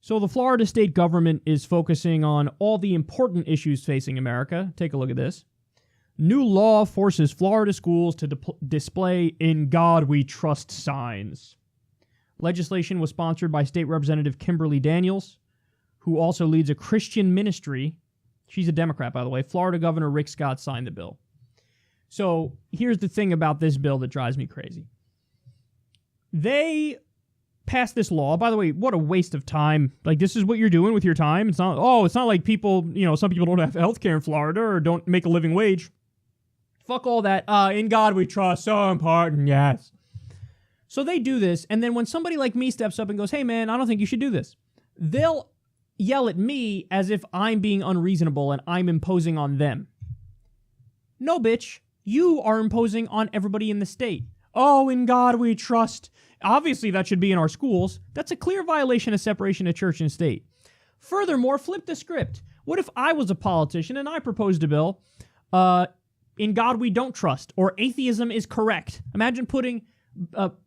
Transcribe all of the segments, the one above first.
So the Florida state government is focusing on all the important issues facing America. Take a look at this. New law forces Florida schools to display "In God We Trust" signs. Legislation was sponsored by State Representative Kimberly Daniels, who also leads a Christian ministry. She's a Democrat, by the way. Florida Governor Rick Scott signed the bill. So here's the thing about this bill that drives me crazy. They passed this law. By the way, what a waste of time. Like, this is what you're doing with your time. It's not like people, some people don't have health care in Florida or don't make a living wage. Fuck all that. In God we trust. So important. Yes. So they do this. And then when somebody like me steps up and goes, "Hey man, I don't think you should do this," they'll yell at me as if I'm being unreasonable and I'm imposing on them. No, bitch. You are imposing on everybody in the state. "Oh, in God we trust." Obviously, that should be in our schools. That's a clear violation of separation of church and state. Furthermore, flip the script. What if I was a politician and I proposed a bill, "In God we don't trust," or "Atheism is correct"? Imagine putting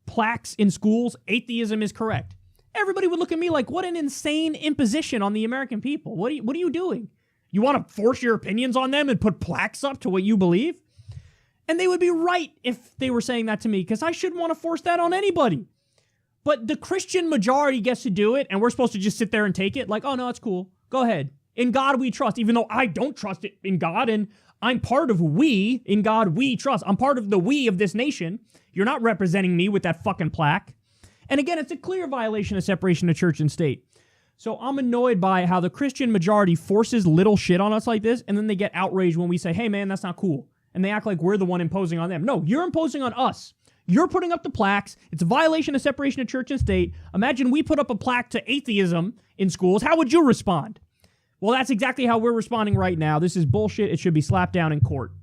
plaques in schools, "Atheism is correct." Everybody would look at me like, what an insane imposition on the American people. What are you doing? You want to force your opinions on them and put plaques up to what you believe? And they would be right if they were saying that to me, because I shouldn't want to force that on anybody. But the Christian majority gets to do it, and we're supposed to just sit there and take it? Like, "Oh, no, it's cool. Go ahead. In God we trust," even though I don't trust it in God, and I'm part of we. In God we trust. I'm part of the we of this nation. You're not representing me with that fucking plaque. And again, it's a clear violation of separation of church and state. So I'm annoyed by how the Christian majority forces little shit on us like this, and then they get outraged when we say, "Hey man, that's not cool." And they act like we're the one imposing on them. No, you're imposing on us. You're putting up the plaques. It's a violation of separation of church and state. Imagine we put up a plaque to atheism in schools. How would you respond? Well, that's exactly how we're responding right now. This is bullshit. It should be slapped down in court.